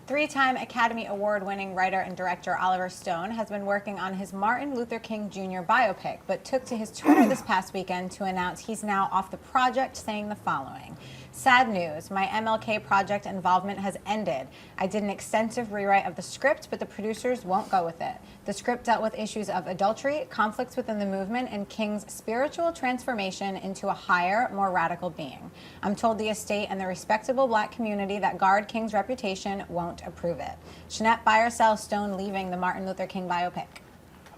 Three-time Academy Award-winning writer and director Oliver Stone has been working on his Martin Luther King Jr. biopic, but took to his Twitter this past weekend to announce he's now off the project, saying the following. Sad news, my MLK project involvement has ended. I did an extensive rewrite of the script, but the producers won't go with it. The script dealt with issues of adultery, conflicts within the movement, and King's spiritual transformation into a higher, more radical being. I'm told the estate and the respectable black community that guard King's reputation won't approve it. Jeanette, buy or sell Stone leaving the Martin Luther King biopic?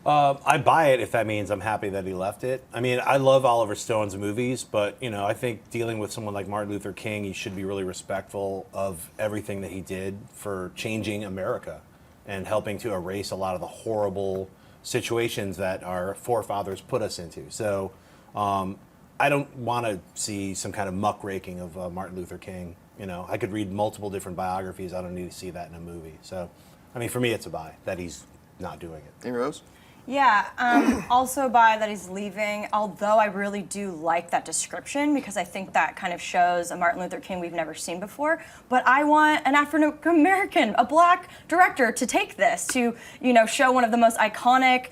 I buy it if that means I'm happy that he left it. I mean, I love Oliver Stone's movies, but, you know, I think dealing with someone like Martin Luther King, he should be really respectful of everything that he did for changing America and helping to erase a lot of the horrible situations that our forefathers put us into. So I don't want to see some kind of muckraking of Martin Luther King. You know, I could read multiple different biographies. I don't need to see that in a movie. So, I mean, for me, it's a buy that he's not doing it. Amy Rose? Yeah, also buy that he's leaving, although I really do like that description because I think that kind of shows a Martin Luther King we've never seen before. But I want an African American, a black director to take this, to, you know, show one of the most iconic,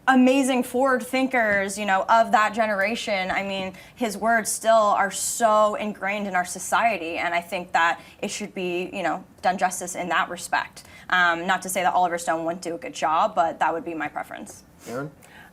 amazing forward thinkers, you know, of that generation. I mean, his words still are so ingrained in our society, and I think that it should be, you know, done justice in that respect. Not to say that Oliver Stone wouldn't do a good job, but that would be my preference. Aaron?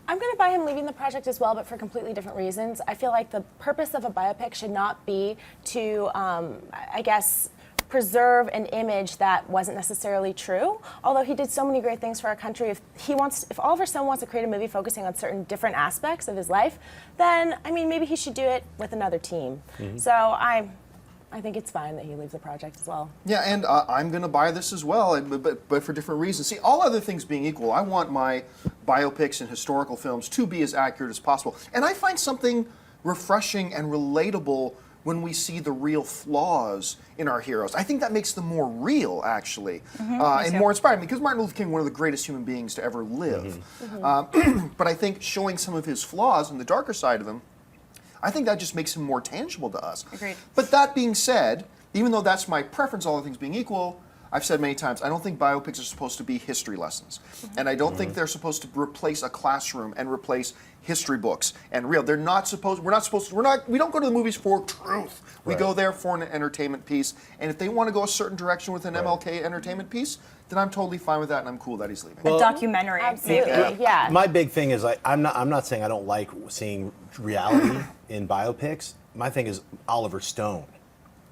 I'm going to buy him leaving the project as well, but for completely different reasons. I feel like the purpose of a biopic should not be to, I guess, preserve an image that wasn't necessarily true. Although he did so many great things for our country, if Oliver Stone wants to create a movie focusing on certain different aspects of his life, then, I mean, maybe he should do it with another team. Mm-hmm. So I think it's fine that he leaves the project as well. Yeah, and I'm going to buy this as well, but for different reasons. See, all other things being equal, I want my biopics and historical films to be as accurate as possible. And I find something refreshing and relatable when we see the real flaws in our heroes. I think that makes them more real, actually, and more inspiring, because Martin Luther King, one of the greatest human beings to ever live. Mm-hmm. But I think showing some of his flaws and the darker side of him, I think that just makes him more tangible to us. Agreed. But that being said, even though that's my preference, all other things being equal, I've said many times, I don't think biopics are supposed to be history lessons. Mm-hmm. And I don't think they're supposed to replace a classroom and replace history books and real. We don't go to the movies for truth. We go there for an entertainment piece. And if they want to go a certain direction with an MLK entertainment piece, then I'm totally fine with that, and I'm cool that he's leaving. A documentary, absolutely, maybe. Yeah. My big thing is, I'm not saying I don't like seeing reality in biopics. My thing is Oliver Stone.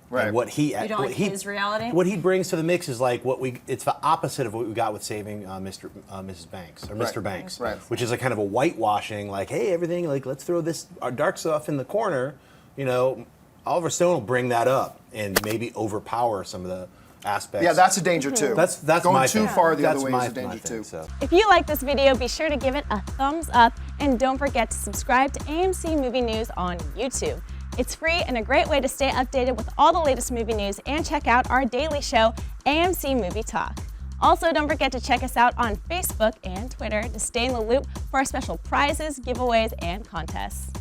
Right. And what he, You don't like his reality? What he brings to the mix is like it's the opposite of what we got with Saving Mrs. Banks, or Mr. Banks. Right. Which is a kind of a whitewashing, like, hey, everything, like, let's throw this, our dark stuff in the corner. You know, Oliver Stone will bring that up and maybe overpower some of the aspects. Yeah, that's a danger too. That's going my too thing. far the That's other way my is a danger thing, too. so. If you like this video, be sure to give it a thumbs up and don't forget to subscribe to AMC Movie News on YouTube. It's free and a great way to stay updated with all the latest movie news and check out our daily show, AMC Movie Talk. Also, don't forget to check us out on Facebook and Twitter to stay in the loop for our special prizes, giveaways, and contests.